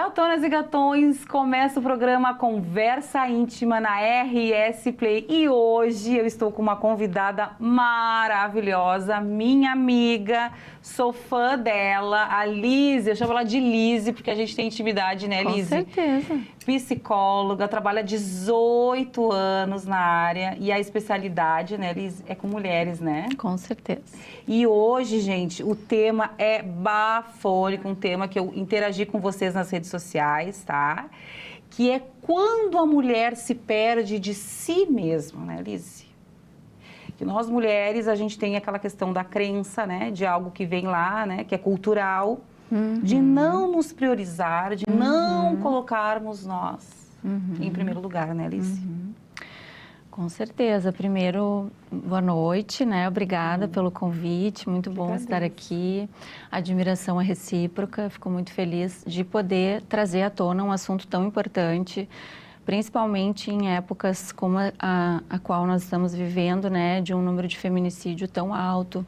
Gatonas e gatões, começa o programa Conversa Íntima na RS Play e hoje eu estou com uma convidada maravilhosa, minha amiga, sou fã dela, a Lise, eu chamo ela de Lise porque a gente tem intimidade, né, Lise? Com certeza. Psicóloga, trabalha 18 anos na área e a especialidade, né, Lise, é com mulheres, né? Com certeza. E hoje, gente, o tema é bafônico, um tema que eu interagi com vocês nas redes sociais, tá? Que é quando a mulher se perde de si mesma, né, Lise? Que nós mulheres, a gente tem aquela questão da crença, né? De algo que vem lá, né? Que é cultural, de não nos priorizar, de não colocarmos nós em primeiro lugar, né, Lise? Com certeza. Primeiro, boa noite, né? Obrigada pelo convite, muito bom estar aqui. A admiração é recíproca, fico muito feliz de poder trazer à tona um assunto tão importante, principalmente em épocas como a qual nós estamos vivendo, né? De um número de feminicídio tão alto.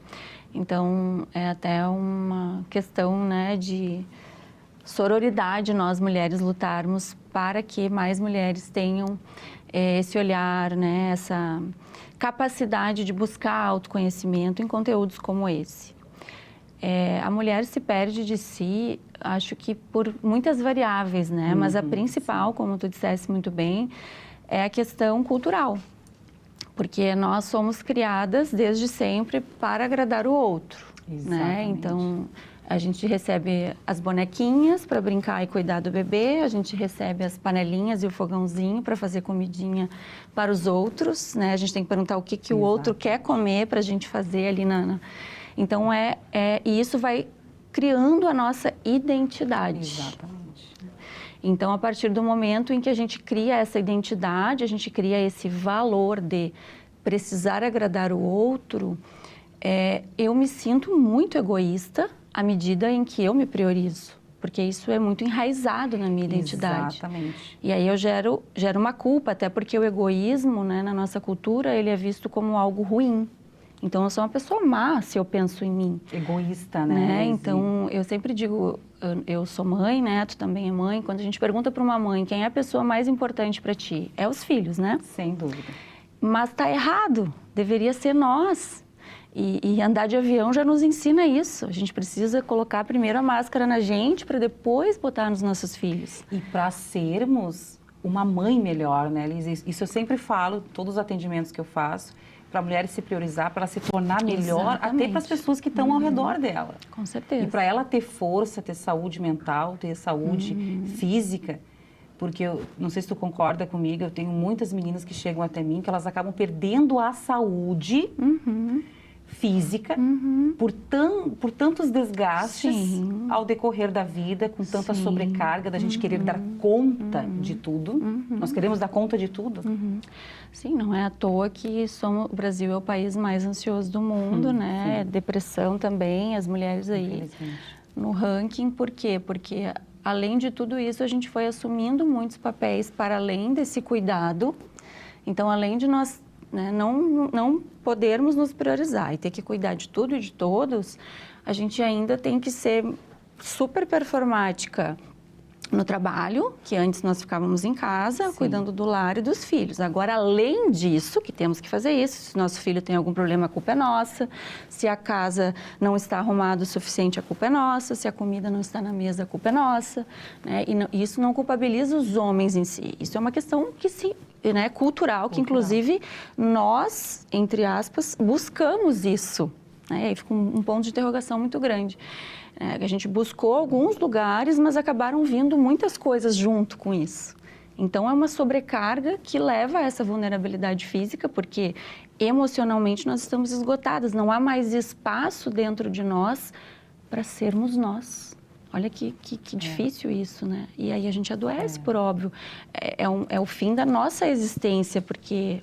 Então, é até uma questão, né, de sororidade nós mulheres lutarmos para que mais mulheres tenham esse olhar, né, essa capacidade de buscar autoconhecimento em conteúdos como esse. A mulher se perde de si, acho que por muitas variáveis, né? Mas a principal, como tu disseste muito bem, é a questão cultural. Porque nós somos criadas desde sempre para agradar o outro, né? Então, a gente recebe as bonequinhas para brincar e cuidar do bebê, a gente recebe as panelinhas e o fogãozinho para fazer comidinha para os outros, né? A gente tem que perguntar o que o outro quer comer para a gente fazer ali Então, e isso vai criando a nossa identidade. Exatamente. Então, a partir do momento em que a gente cria essa identidade, a gente cria esse valor de precisar agradar o outro, eu me sinto muito egoísta à medida em que eu me priorizo, porque isso é muito enraizado na minha identidade. Exatamente. E aí eu gero uma culpa, até porque o egoísmo, né, na nossa cultura, ele é visto como algo ruim. Então, eu sou uma pessoa má se eu penso em mim. Egoísta, né? Então, eu sempre digo, eu sou mãe, né? Tu também é mãe. Quando a gente pergunta para uma mãe quem é a pessoa mais importante para ti, é os filhos, né? Sem dúvida. Mas tá errado, deveria ser nós. E andar de avião já nos ensina isso. A gente precisa colocar primeiro a máscara na gente para depois botar nos nossos filhos. E para sermos uma mãe melhor, né, Liz? Isso eu sempre falo, todos os atendimentos que eu faço, para a mulher se priorizar, para ela se tornar melhor, Exatamente. até para as pessoas que estão ao redor dela. Com certeza. E para ela ter força, ter saúde mental, ter saúde física. Porque eu não sei se tu concorda comigo, eu tenho muitas meninas que chegam até mim que elas acabam perdendo a saúde física por tantos desgastes ao decorrer da vida, com tanta sobrecarga da gente querer dar conta de tudo. Nós queremos dar conta de tudo. Sim, não é à toa que o Brasil é o país mais ansioso do mundo, né? Depressão também, as mulheres aí no ranking. Por quê? Porque além de tudo isso, a gente foi assumindo muitos papéis para além desse cuidado. Então, além de nós, né, não podermos nos priorizar e ter que cuidar de tudo e de todos, a gente ainda tem que ser super performática no trabalho, que antes nós ficávamos em casa, cuidando do lar e dos filhos. Agora, além disso, que temos que fazer isso, se nosso filho tem algum problema, a culpa é nossa. Se a casa não está arrumada o suficiente, a culpa é nossa. Se a comida não está na mesa, a culpa é nossa. Né? E isso não culpabiliza os homens em si. Isso é uma questão que né, cultural, que inclusive nós, entre aspas, buscamos isso. Né? E aí fica um ponto de interrogação muito grande. A gente buscou alguns lugares, mas acabaram vindo muitas coisas junto com isso. Então, é uma sobrecarga que leva a essa vulnerabilidade física, porque emocionalmente nós estamos esgotadas, não há mais espaço dentro de nós para sermos nós. Olha que difícil isso, né? E aí a gente adoece, por óbvio. É o fim da nossa existência, porque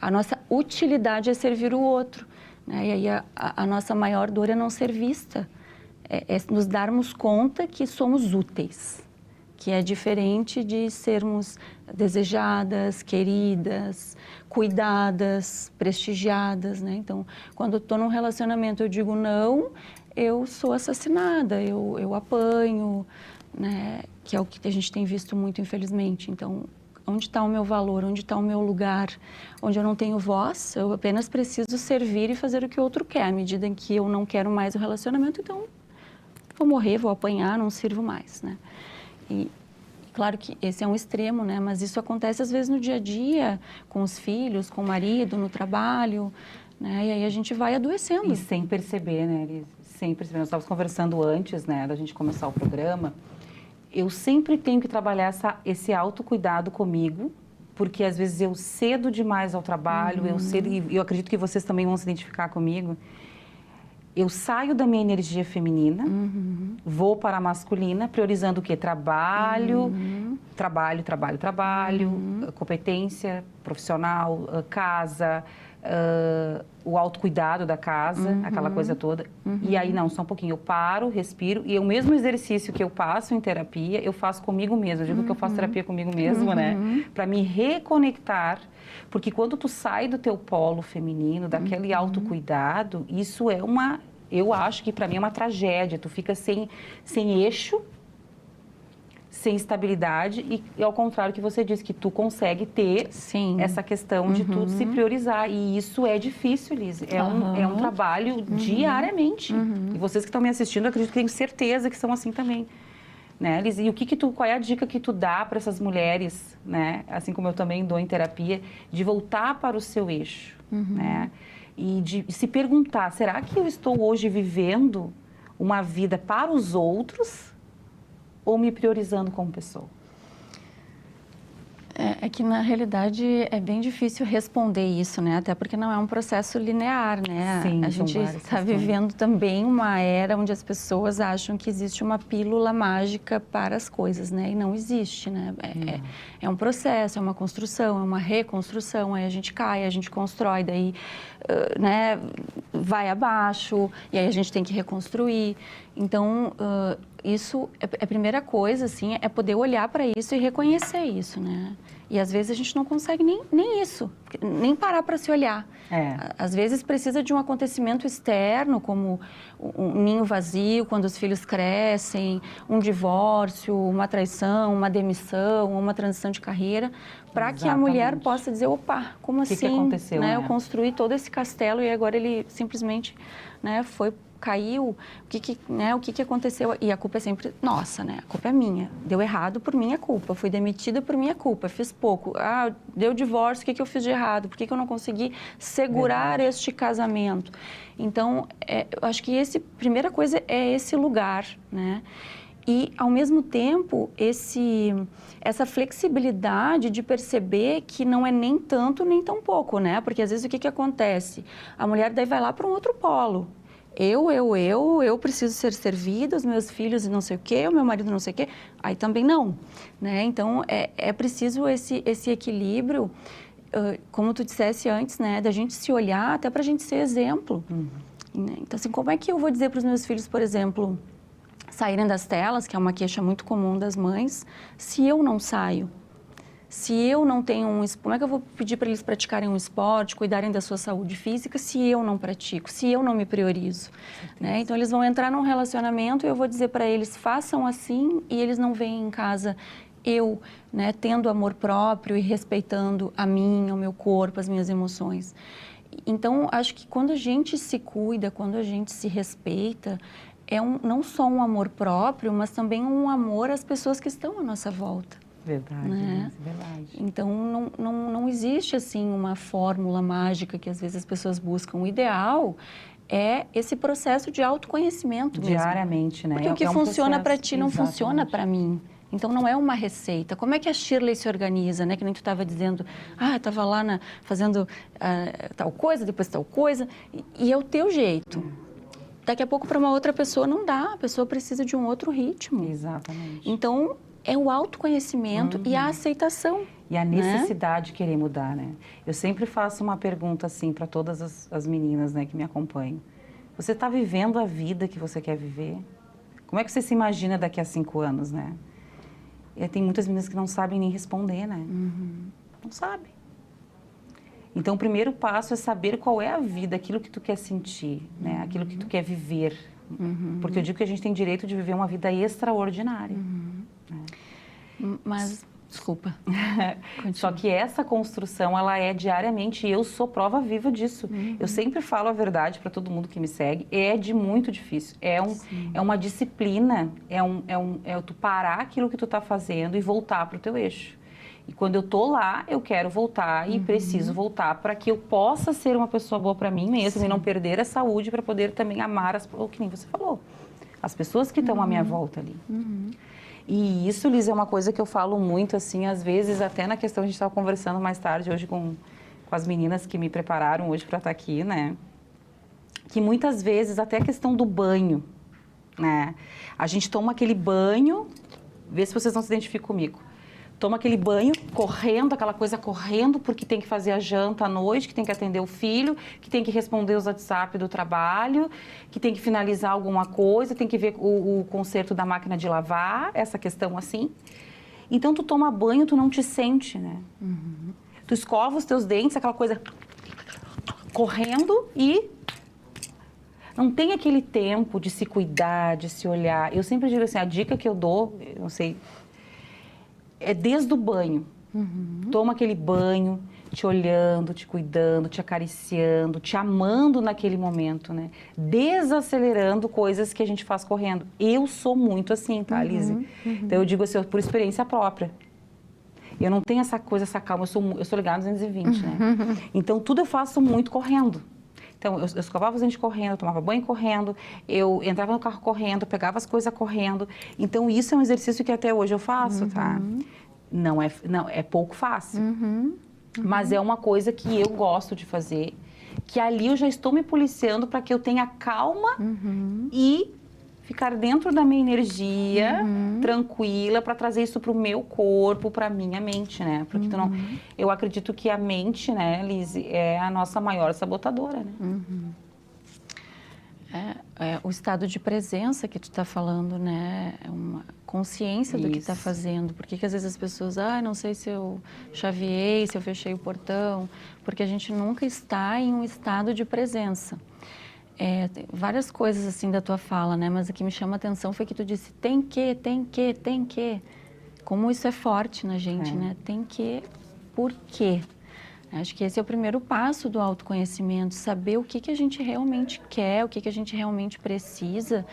a nossa utilidade é servir o outro. Né? E aí a nossa maior dor é não ser vista. É nos darmos conta que somos úteis, que é diferente de sermos desejadas, queridas, cuidadas, prestigiadas, né? Então, quando eu estou num relacionamento eu digo não, eu sou assassinada, eu apanho, né? Que é o que a gente tem visto muito, infelizmente. Então, onde está o meu valor? Onde está o meu lugar? Onde eu não tenho voz, eu apenas preciso servir e fazer o que o outro quer. À medida em que eu não quero mais o relacionamento, então vou morrer, vou apanhar, não sirvo mais, né? E claro que esse é um extremo, né? Mas isso acontece às vezes no dia a dia, com os filhos, com o marido, no trabalho, né? E aí a gente vai adoecendo. E sem perceber, né, Elis? Sem perceber. Nós estávamos conversando antes, né, da gente começar o programa. Eu sempre tenho que trabalhar esse autocuidado comigo, porque às vezes eu cedo demais ao trabalho, eu cedo, e eu acredito que vocês também vão se identificar comigo. Eu saio da minha energia feminina, vou para a masculina, priorizando o quê? Trabalho, competência profissional, casa, o autocuidado da casa, aquela coisa toda. E aí, não, só um pouquinho, eu paro, respiro, e o mesmo exercício que eu passo em terapia, eu faço comigo mesma. Eu digo que eu faço terapia comigo mesma, né? Para me reconectar, porque quando tu sai do teu polo feminino, daquele autocuidado, isso é eu acho que para mim é uma tragédia. Tu fica sem eixo, sem estabilidade e ao contrário que você disse, que tu consegue ter essa questão de tu se priorizar. E isso é difícil, Liz. É um trabalho diariamente. E vocês que estão me assistindo, eu acredito que tenho certeza que são assim também. Né, Liz? E qual é a dica que tu dá para essas mulheres, né? Assim como eu também dou em terapia, de voltar para o seu eixo, né? E de se perguntar, será que eu estou hoje vivendo uma vida para os outros ou me priorizando como pessoa? É que, na realidade, é bem difícil responder isso, né? Até porque não é um processo linear, né? Sim, a gente está vivendo também uma era onde as pessoas acham que existe uma pílula mágica para as coisas, né? E não existe, né? É um processo, é uma construção, é uma reconstrução. Aí a gente cai, a gente constrói, daí, né, vai abaixo, e aí a gente tem que reconstruir. Então, isso, a primeira coisa, assim, é poder olhar para isso e reconhecer isso, né? E às vezes a gente não consegue nem isso, nem parar para se olhar. Às vezes precisa de um acontecimento externo, como um ninho vazio, quando os filhos crescem, um divórcio, uma traição, uma demissão, uma transição de carreira, para que a mulher possa dizer, opa, como assim? Que aconteceu, né? Eu construí todo esse castelo e agora ele simplesmente, né, caiu, o que aconteceu? E a culpa é sempre nossa, né? A culpa é minha. Deu errado por minha culpa. Fui demitida por minha culpa. Fiz pouco. Deu divórcio. O que eu fiz de errado? Por que eu não consegui segurar este casamento? Então, eu acho que primeira coisa é esse lugar, né? E, ao mesmo tempo, essa flexibilidade de perceber que não é nem tanto nem tão pouco, né? Porque, às vezes, o que acontece? A mulher daí vai lá para um outro polo. Eu preciso ser servida, os meus filhos não sei o quê, o meu marido não sei o quê. Aí também não, né? Então, é preciso esse equilíbrio, como tu dissesse antes, né? Da gente se olhar até para a gente ser exemplo. Então, assim, como é que eu vou dizer para os meus filhos, por exemplo, saírem das telas, que é uma queixa muito comum das mães, se eu não saio? Se eu não tenho como é que eu vou pedir para eles praticarem um esporte, cuidarem da sua saúde física, se eu não pratico, se eu não me priorizo, né? Então, eles vão entrar num relacionamento e eu vou dizer para eles, façam assim, e eles não veem em casa eu, né, tendo amor próprio e respeitando a mim, o meu corpo, as minhas emoções. Então, acho que quando a gente se cuida, quando a gente se respeita, não só um amor próprio, mas também um amor às pessoas que estão à nossa volta. Verdade, né? Verdade. Então, não existe, assim, uma fórmula mágica que, às vezes, as pessoas buscam. O ideal é esse processo de autoconhecimento diariamente, mesmo. né? Porque o que funciona para ti não funciona para mim. Então, não é uma receita. Como é que a Shirley se organiza, né? Que nem tu estava dizendo, eu estava lá fazendo tal coisa, depois tal coisa. E é o teu jeito. Daqui a pouco, para uma outra pessoa, não dá. A pessoa precisa de um outro ritmo. Exatamente. Então, é o autoconhecimento e a aceitação. E a necessidade de querer mudar, né? Eu sempre faço uma pergunta assim para todas as meninas, né, que me acompanham. Você está vivendo a vida que você quer viver? Como é que você se imagina daqui a 5 anos, né? E tem muitas meninas que não sabem nem responder, né? Não sabem. Então, o primeiro passo é saber qual é a vida, aquilo que tu quer sentir, né? Aquilo que tu quer viver, Porque eu digo que a gente tem direito de viver uma vida extraordinária. Mas, desculpa. Só que essa construção, ela é diariamente, e eu sou prova viva disso. Eu sempre falo a verdade para todo mundo que me segue, muito difícil. É uma disciplina, é tu parar aquilo que tu tá fazendo e voltar pro teu eixo. E quando eu tô lá, eu quero voltar e preciso voltar para que eu possa ser uma pessoa boa para mim mesma e não perder a saúde para poder também amar, o que nem você falou, as pessoas que estão à minha volta ali. E isso, Liz, é uma coisa que eu falo muito, assim, às vezes, até na questão, a gente estava conversando mais tarde hoje com as meninas que me prepararam hoje para estar aqui, né? Que muitas vezes, até a questão do banho, né? A gente toma aquele banho, vê se vocês não se identificam comigo. Toma aquele banho correndo, aquela coisa correndo, porque tem que fazer a janta à noite, que tem que atender o filho, que tem que responder os WhatsApp do trabalho, que tem que finalizar alguma coisa, tem que ver o conserto da máquina de lavar, essa questão assim. Então, tu toma banho, tu não te sente, né? Tu escova os teus dentes, aquela coisa correndo e não tem aquele tempo de se cuidar, de se olhar. Eu sempre digo assim, a dica que eu dou, eu não sei... É desde o banho. Toma aquele banho, te olhando, te cuidando, te acariciando, te amando naquele momento, né? Desacelerando coisas que a gente faz correndo. Eu sou muito assim, tá, Lise? Então, eu digo assim, por experiência própria. Eu não tenho essa coisa, essa calma. Eu sou ligada nos 220, né? Então, tudo eu faço muito correndo. Então, eu escovava os dentes correndo, eu tomava banho correndo, eu entrava no carro correndo, pegava as coisas correndo. Então, isso é um exercício que até hoje eu faço, tá? Não, é pouco fácil. Mas é uma coisa que eu gosto de fazer, que ali eu já estou me policiando para que eu tenha calma e ficar dentro da minha energia, tranquila, para trazer isso para o meu corpo, para a minha mente, né? Porque eu acredito que a mente, né, Liz, é a nossa maior sabotadora, né? O estado de presença que tu está falando, né? É uma consciência do que está fazendo. Por que às vezes as pessoas, não sei se eu chaveei, se eu fechei o portão, porque a gente nunca está em um estado de presença. Tem várias coisas assim da tua fala, né? Mas o que me chama a atenção foi que tu disse tem que. Como isso é forte na gente, né? Tem que, por quê? Acho que esse é o primeiro passo do autoconhecimento, saber o que a gente realmente quer, o que a gente realmente precisa,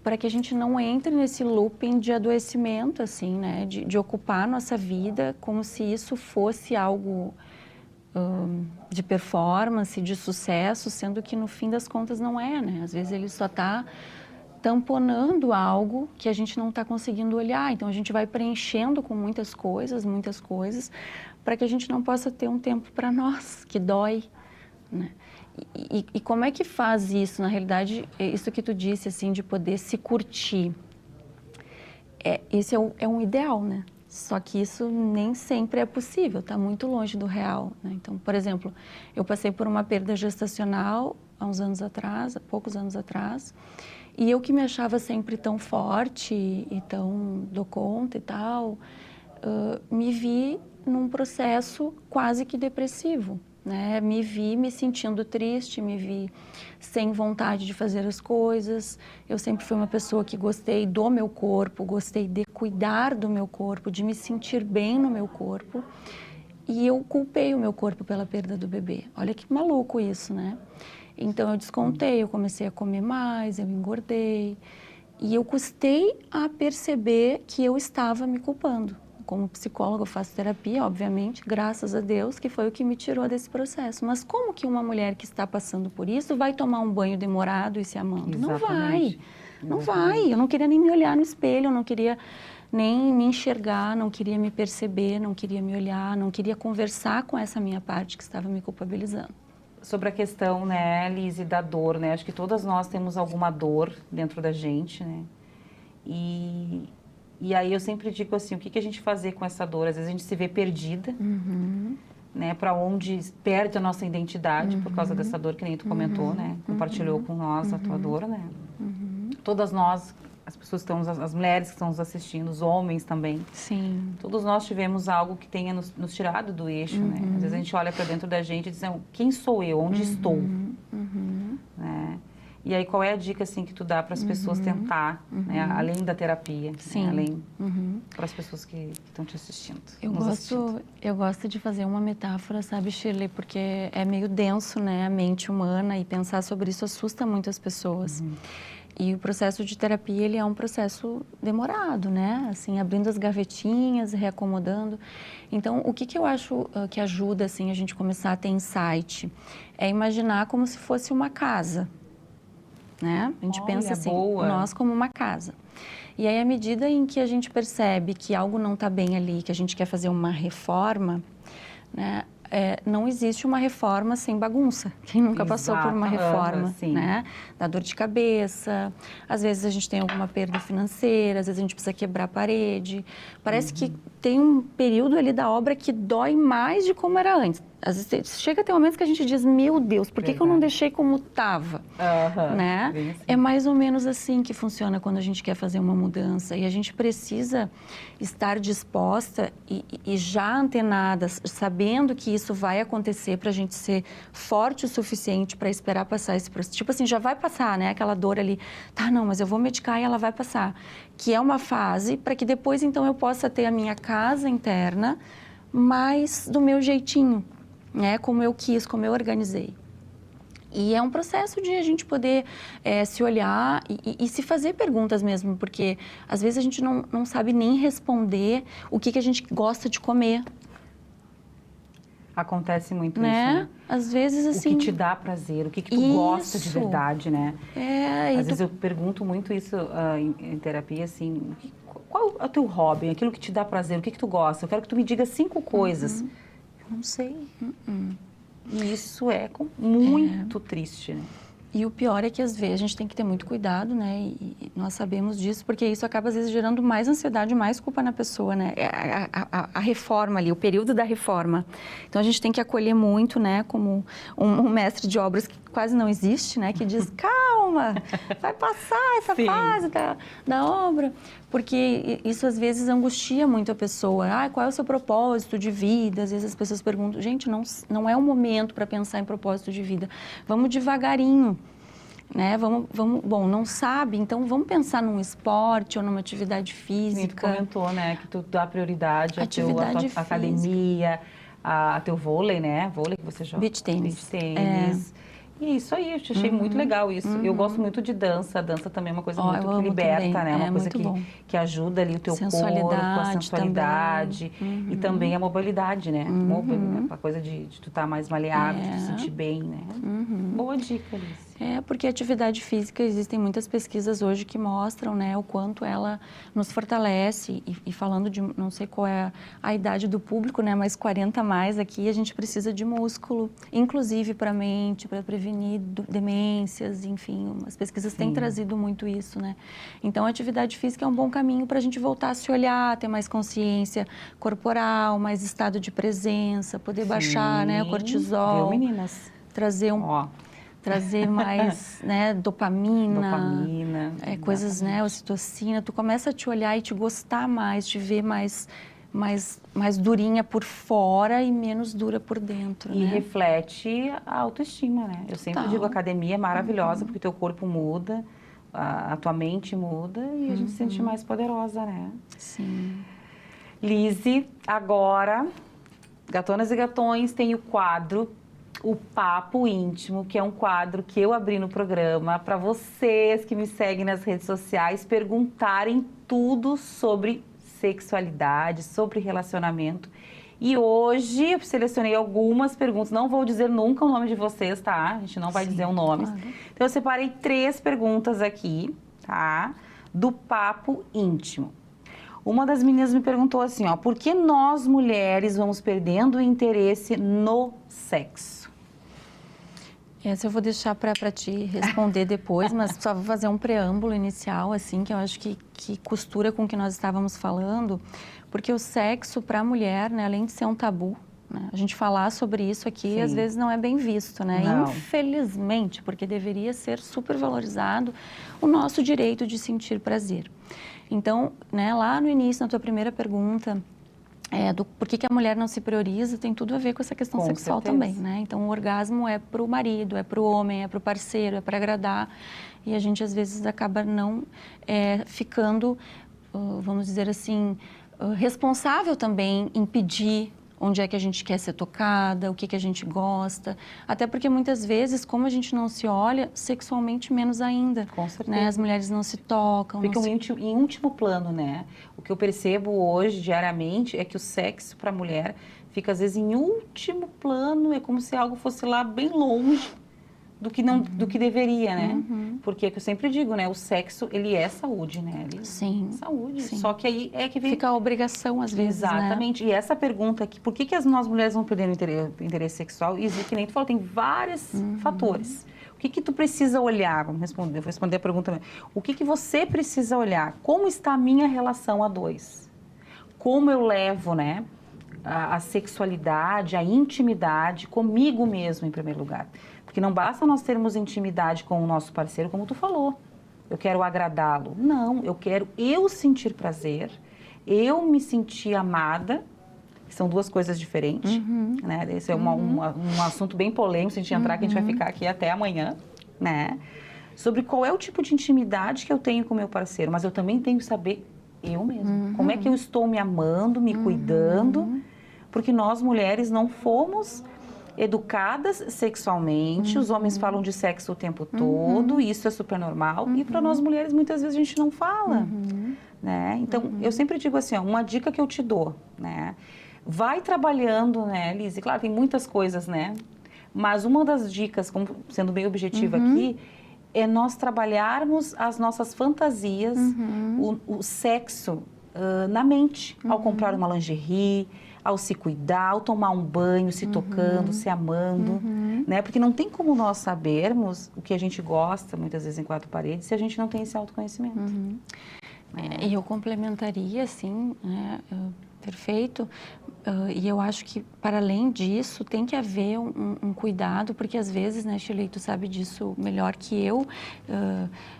para que a gente não entre nesse looping de adoecimento, assim, né? De ocupar a nossa vida como se isso fosse algo de performance, de sucesso, sendo que no fim das contas não é, né? Às vezes ele só está tamponando algo que a gente não está conseguindo olhar. Então a gente vai preenchendo com muitas coisas, para que a gente não possa ter um tempo para nós, que dói, né? E como é que faz isso? Na realidade, isso que tu disse, assim, de poder se curtir, esse é um ideal, né? Só que isso nem sempre é possível, está muito longe do real, né? Então, por exemplo, eu passei por uma perda gestacional há poucos anos atrás, e eu que me achava sempre tão forte e tão dou conta e tal, me vi num processo quase que depressivo, né? Me vi me sentindo triste, me vi sem vontade de fazer as coisas. Eu sempre fui uma pessoa que gostei do meu corpo, gostei de cuidar do meu corpo, de me sentir bem no meu corpo. E eu culpei o meu corpo pela perda do bebê. Olha que maluco isso, né? Então eu descontei, eu comecei a comer mais, eu engordei. E eu custei a perceber que eu estava me culpando. Como psicóloga, eu faço terapia, obviamente, graças a Deus, que foi o que me tirou desse processo. Mas como que uma mulher que está passando por isso vai tomar um banho demorado e se amando? Exatamente. Não vai. Eu não queria nem me olhar no espelho, eu não queria nem me enxergar, não queria me perceber, não queria me olhar, não queria conversar com essa minha parte que estava me culpabilizando. Sobre a questão, né, Lise, da dor, né? Acho que todas nós temos alguma dor dentro da gente, né? E aí eu sempre digo assim, o que a gente fazer com essa dor? Às vezes a gente se vê perdida, né? Para onde perde a nossa identidade por causa dessa dor que nem tu comentou, né? Compartilhou com nós a tua dor, né? Todas nós, as pessoas que estão, as mulheres que estão nos assistindo, os homens também. Sim. Todos nós tivemos algo que tenha nos tirado do eixo, né? Às vezes a gente olha para dentro da gente e diz, quem sou eu? Onde estou? Né? E aí, qual é a dica, assim, que tu dá para as pessoas tentar, né? Além da terapia, Sim. Né? Além para as pessoas que estão te assistindo, Eu gosto de fazer uma metáfora, sabe, Shirley? Porque é meio denso, né? A mente humana e pensar sobre isso assusta muito as pessoas. E o processo de terapia, ele é um processo demorado, né? Assim, abrindo as gavetinhas, reacomodando. Então, o que eu acho que ajuda, assim, a gente começar a ter insight? É imaginar como se fosse uma casa, né? A gente pensa assim, nós como uma casa. E aí, à medida em que a gente percebe que algo não está bem ali, que a gente quer fazer uma reforma, né? Não existe uma reforma sem bagunça. Quem nunca passou por uma reforma, né? Dá dor de cabeça, às vezes a gente tem alguma perda financeira, às vezes a gente precisa quebrar a parede. Parece que tem um período ali da obra que dói mais de como era antes. Às vezes chega a ter momentos que a gente diz, meu Deus, por que eu não deixei como estava? Né? Assim. É mais ou menos assim que funciona quando a gente quer fazer uma mudança. E a gente precisa estar disposta e já antenada, sabendo que isso vai acontecer para a gente ser forte o suficiente para esperar passar esse processo. Tipo assim, já vai passar, né? Aquela dor ali. Tá, não, mas eu vou medicar e ela vai passar. Que é uma fase para que depois, então, eu possa ter a minha casa interna, mas do meu jeitinho. Né, como eu quis, como eu organizei. E é um processo de a gente poder se olhar e se fazer perguntas mesmo, porque às vezes a gente não sabe nem responder o que a gente gosta de comer. Acontece muito né? isso, né? Às vezes, assim... O que te dá prazer, o que tu gosta de verdade, né? Às vezes eu pergunto muito isso em terapia, assim, qual é o teu hobby, aquilo que te dá prazer, o que tu gosta? Eu quero que tu me diga 5 coisas. Não sei. E isso é muito triste, né? E o pior é que, às vezes, a gente tem que ter muito cuidado, né? E nós sabemos disso, porque isso acaba, às vezes, gerando mais ansiedade, mais culpa na pessoa, né? A reforma ali, o período da reforma. Então, a gente tem que acolher muito, né? Como um mestre de obras que quase não existe, né? Que diz, calma, vai passar essa fase da obra. Porque isso, às vezes, angustia muito a pessoa. Qual é o seu propósito de vida? Às vezes, as pessoas perguntam, gente, não é o momento para pensar em propósito de vida. Vamos devagarinho. Né? Bom, não sabe, então vamos pensar num esporte ou numa atividade física. Tu comentou, né, que tu dá prioridade à tua academia, a teu vôlei, né? Vôlei que você joga. Beach tênis. Beach tênis. E isso aí, eu achei muito legal isso. Eu gosto muito de dança. A dança também é uma coisa muito que liberta, também. Né? Uma coisa que ajuda ali o teu corpo, a sensualidade. E também a mobilidade, né? A coisa de tu estar mais maleável, de te sentir bem, né? Boa dica, Alice. Porque a atividade física, existem muitas pesquisas hoje que mostram, né, o quanto ela nos fortalece. E falando de, não sei qual é a idade do público, né, mas 40 a mais aqui, a gente precisa de músculo, inclusive para a mente, para prevenir demências, enfim, as pesquisas têm trazido muito isso, né. Então, a atividade física é um bom caminho para a gente voltar a se olhar, ter mais consciência corporal, mais estado de presença, poder baixar, né, o cortisol. Viu, meninas? Trazer mais, né, dopamina, coisas, né, ocitocina. Tu começa a te olhar e te gostar mais, te ver mais durinha por fora e menos dura por dentro, E né? reflete a autoestima, né? Eu sempre digo, a academia é maravilhosa porque teu corpo muda, a tua mente muda e a gente se sente mais poderosa, né? Sim. Lise, agora, Gatonas e Gatões tem o quadro O Papo Íntimo, que é um quadro que eu abri no programa para vocês que me seguem nas redes sociais perguntarem tudo sobre sexualidade, sobre relacionamento. E hoje eu selecionei algumas perguntas, não vou dizer nunca o nome de vocês, tá? A gente não vai dizer o nome. Claro. Então eu separei 3 perguntas aqui, tá? Do Papo Íntimo. Uma das meninas me perguntou assim, ó, por que nós mulheres vamos perdendo o interesse no sexo? Essa eu vou deixar para te responder depois, mas só vou fazer um preâmbulo inicial, assim, que eu acho que costura com o que nós estávamos falando, porque o sexo para a mulher, né, além de ser um tabu, né, a gente falar sobre isso aqui, às vezes não é bem visto, né? Não. Infelizmente, porque deveria ser super valorizado o nosso direito de sentir prazer. Então, né, lá no início, na tua primeira pergunta, por que a mulher não se prioriza, tem tudo a ver com essa questão sexual também, né? Então, o orgasmo é para o marido, é para o homem, é para o parceiro, é para agradar. E a gente, às vezes, acaba não ficando, vamos dizer assim, responsável também em pedir onde é que a gente quer ser tocada, o que a gente gosta. Até porque, muitas vezes, como a gente não se olha, sexualmente menos ainda. Com certeza. Né? As mulheres não se tocam. Ficam em último plano, né? O que eu percebo hoje, diariamente, é que o sexo para a mulher fica, às vezes, em último plano. É como se algo fosse lá bem longe do que deveria, né? Porque é o que eu sempre digo, né? O sexo, ele é saúde, né? Sim. Saúde. Sim. Só que aí é que vem... Fica a obrigação, às vezes, Exatamente. Né? E essa pergunta aqui, por que nós mulheres vamos perder o interesse sexual? E que nem tu falou, tem vários fatores. O que tu precisa olhar? Vou responder a pergunta. O que você precisa olhar? Como está a minha relação a dois? Como eu levo, né? A sexualidade, a intimidade comigo mesmo, em primeiro lugar. Porque não basta nós termos intimidade com o nosso parceiro, como tu falou. Eu quero agradá-lo. Não, eu quero eu sentir prazer, eu me sentir amada, que são duas coisas diferentes. Né? Esse é um assunto bem polêmico, se a gente entrar, que a gente vai ficar aqui até amanhã. Né? Sobre qual é o tipo de intimidade que eu tenho com o meu parceiro, mas eu também tenho que saber eu mesma. Como é que eu estou me amando, me cuidando, porque nós mulheres não fomos educadas sexualmente, os homens falam de sexo o tempo todo, isso é super normal, e para nós mulheres muitas vezes a gente não fala, né? Então, eu sempre digo assim, ó, uma dica que eu te dou, né? Vai trabalhando, né, Lise? Claro, tem muitas coisas, né? Mas uma das dicas, como sendo bem objetiva aqui, é nós trabalharmos as nossas fantasias, o sexo na mente, ao comprar uma lingerie, ao se cuidar, ao tomar um banho, se tocando, se amando, né? Porque não tem como nós sabermos o que a gente gosta, muitas vezes em quatro paredes, se a gente não tem esse autoconhecimento. E eu complementaria, assim, né? Perfeito. E eu acho que, para além disso, tem que haver um cuidado, porque às vezes, né, Shirley, tu sabe disso melhor que eu,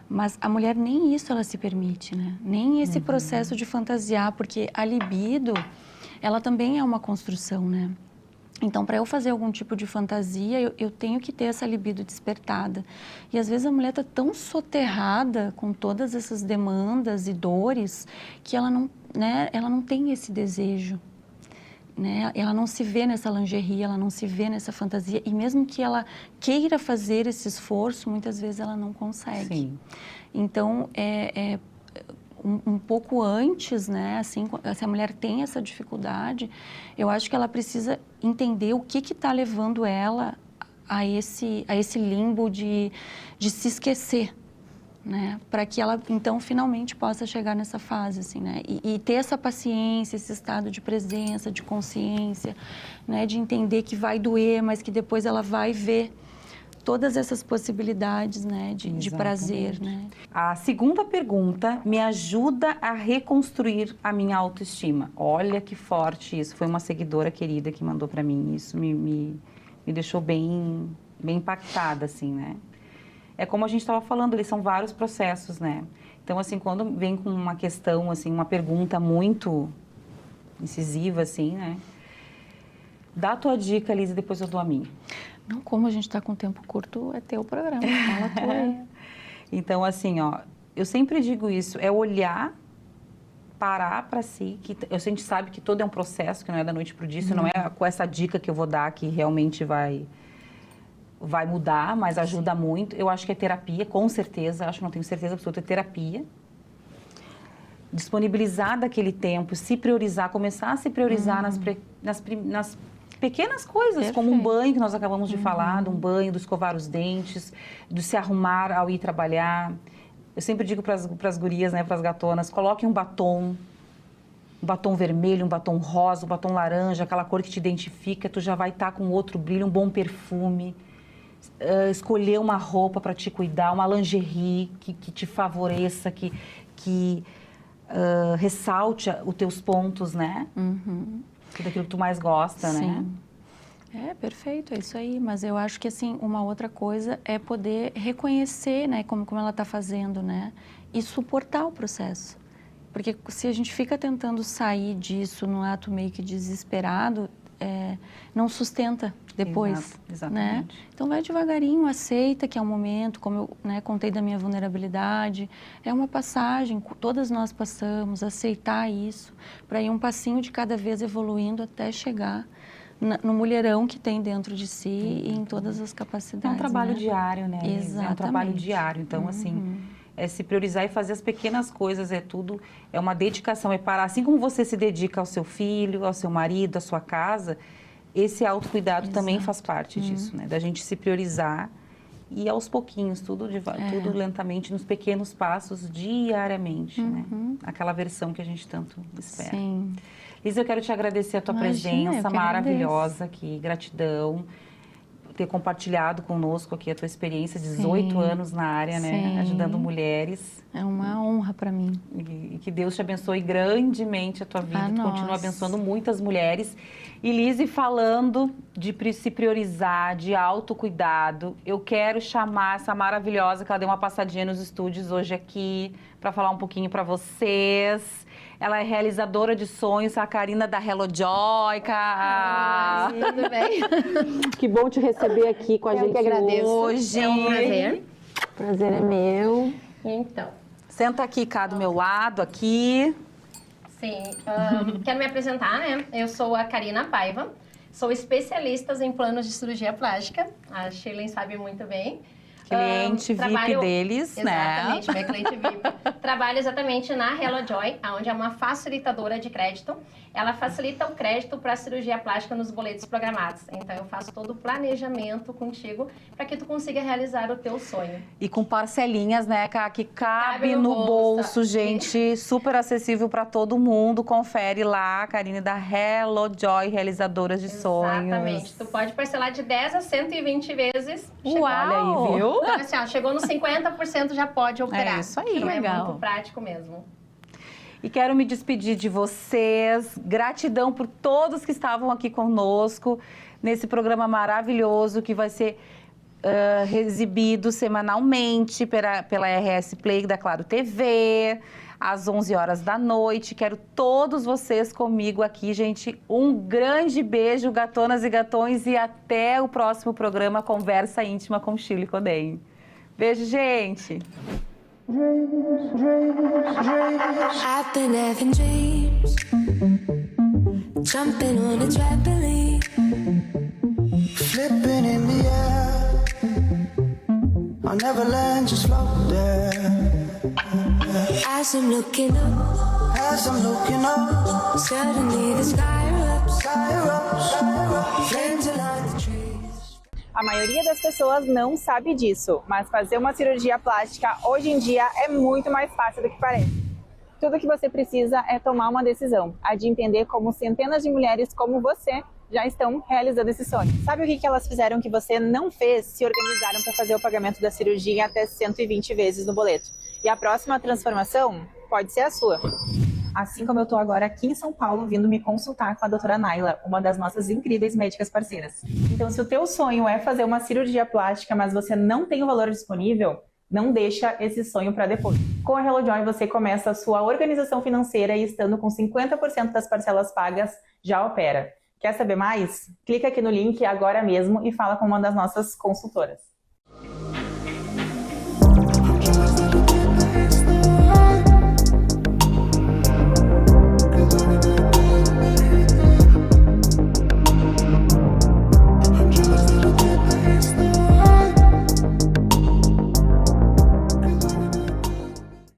mas a mulher nem isso ela se permite, né? Nem esse processo de fantasiar, porque a libido, ela também é uma construção, né? Então, para eu fazer algum tipo de fantasia, eu tenho que ter essa libido despertada. E às vezes a mulher está tão soterrada com todas essas demandas e dores que ela não, né, ela não tem esse desejo. Né? Ela não se vê nessa lingerie, ela não se vê nessa fantasia. E mesmo que ela queira fazer esse esforço, muitas vezes ela não consegue. Sim. Então, um pouco antes, né, assim, se a mulher tem essa dificuldade, eu acho que ela precisa entender o que está levando ela a esse limbo de se esquecer, né, para que ela, então, finalmente possa chegar nessa fase, assim, né, e ter essa paciência, esse estado de presença, de consciência, né, de entender que vai doer, mas que depois ela vai ver todas essas possibilidades, né, de prazer, né? A segunda pergunta me ajuda a reconstruir a minha autoestima. Olha que forte isso. Foi uma seguidora querida que mandou para mim. Isso me deixou bem impactada, assim, né? É como a gente estava falando, eles são vários processos, né? Então, assim, quando vem com uma questão, assim, uma pergunta muito incisiva, assim, né? Dá a tua dica, Lise, depois eu dou a minha. Não, como a gente está com tempo curto, é teu programa, fala tu aí. Então, assim, ó, eu sempre digo isso, é olhar, parar para si, que a gente sabe que todo é um processo, que não é da noite pro dia, isso não é com essa dica que eu vou dar que realmente vai mudar, mas ajuda muito. Eu acho que é terapia, com certeza, acho que não tenho certeza absoluta, é terapia. Disponibilizar daquele tempo, se priorizar, começar a se priorizar nas pequenas coisas, Perfeito. Como um banho, que nós acabamos de falar, de um banho, do escovar os dentes, do se arrumar ao ir trabalhar. Eu sempre digo para as gurias, né, para as gatonas, coloquem um batom vermelho, um batom rosa, um batom laranja, aquela cor que te identifica, tu já vai estar com outro brilho, um bom perfume. Escolher uma roupa para te cuidar, uma lingerie que te favoreça, que ressalte os teus pontos, né? Daquilo que tu mais gosta, Sim. né? Perfeito, é isso aí. Mas eu acho que, assim, uma outra coisa é poder reconhecer, né, como ela está fazendo, né? E suportar o processo. Porque se a gente fica tentando sair disso num ato meio que desesperado, não sustenta depois, Exatamente. né? Então vai devagarinho, aceita que é um momento, como eu, né, contei da minha vulnerabilidade, é uma passagem, todas nós passamos, aceitar isso, para ir um passinho de cada vez evoluindo até chegar no mulherão que tem dentro de si e em todas as capacidades. É um trabalho né? diário, né? Exatamente. É um trabalho diário, então assim, se priorizar e fazer as pequenas coisas, é uma dedicação, é parar, assim como você se dedica ao seu filho, ao seu marido, à sua casa, esse autocuidado também faz parte disso, né? Da gente se priorizar e aos pouquinhos, tudo lentamente, nos pequenos passos, diariamente, né? Aquela versão que a gente tanto espera. Sim. Liz, eu quero te agradecer a tua presença maravilhosa aqui, gratidão, ter compartilhado conosco aqui a tua experiência, 18 anos na área, né? Ajudando mulheres. É uma honra para mim. E que Deus te abençoe grandemente a tua vida, que continue abençoando muitas mulheres. E Liz, falando de se priorizar, de autocuidado, eu quero chamar essa maravilhosa, que ela deu uma passadinha nos estúdios hoje aqui, para falar um pouquinho para vocês. Ela é realizadora de sonhos, a Karina da Hello Joy. Tudo bem? Que bom te receber aqui com a gente que agradeço. hoje. É um prazer. Prazer é meu. Então. Senta aqui, cá, do meu lado, aqui. Sim, quero me apresentar, né? Eu sou a Karina Paiva, sou especialista em planos de cirurgia plástica. A Shirley sabe muito bem. Cliente VIP deles, exatamente, né? Minha cliente VIP. Trabalho exatamente na Hello Joy, onde é uma facilitadora de crédito. Ela facilita o crédito para cirurgia plástica nos boletos programados. Então, eu faço todo o planejamento contigo para que tu consiga realizar o teu sonho. E com parcelinhas, né, que cabe no bolso, gente. Super acessível para todo mundo. Confere lá, Karine da Hello Joy, realizadoras de sonhos. Exatamente. Tu pode parcelar de 10 a 120 vezes. Uau! Olha aí, viu? Então, assim, ó, chegou nos 50% já pode operar. É isso aí. Então, legal. É muito prático mesmo. E quero me despedir de vocês. Gratidão por todos que estavam aqui conosco nesse programa maravilhoso que vai ser exibido semanalmente pela RS Play da Claro TV, às 11 horas da noite. Quero todos vocês comigo aqui, gente. Um grande beijo, gatonas e gatões, e até o próximo programa Conversa Íntima com Shirley Codem. Beijo, gente! I've been having dreams, jumping on a trampoline, flipping in the air. I'll never land, just float there. As I'm looking up, suddenly the sky erupts, flames align the trees. A maioria das pessoas não sabe disso, mas fazer uma cirurgia plástica hoje em dia é muito mais fácil do que parece. Tudo que você precisa é tomar uma decisão, a de entender como centenas de mulheres como você já estão realizando esse sonho. Sabe o que elas fizeram que você não fez? Se organizaram para fazer o pagamento da cirurgia em até 120 vezes no boleto. E a próxima transformação pode ser a sua. Assim como eu estou agora aqui em São Paulo, vindo me consultar com a doutora Naila, uma das nossas incríveis médicas parceiras. Então, se o teu sonho é fazer uma cirurgia plástica, mas você não tem o valor disponível, não deixa esse sonho para depois. Com a Hello Joy, você começa a sua organização financeira e, estando com 50% das parcelas pagas, já opera. Quer saber mais? Clica aqui no link agora mesmo e fala com uma das nossas consultoras.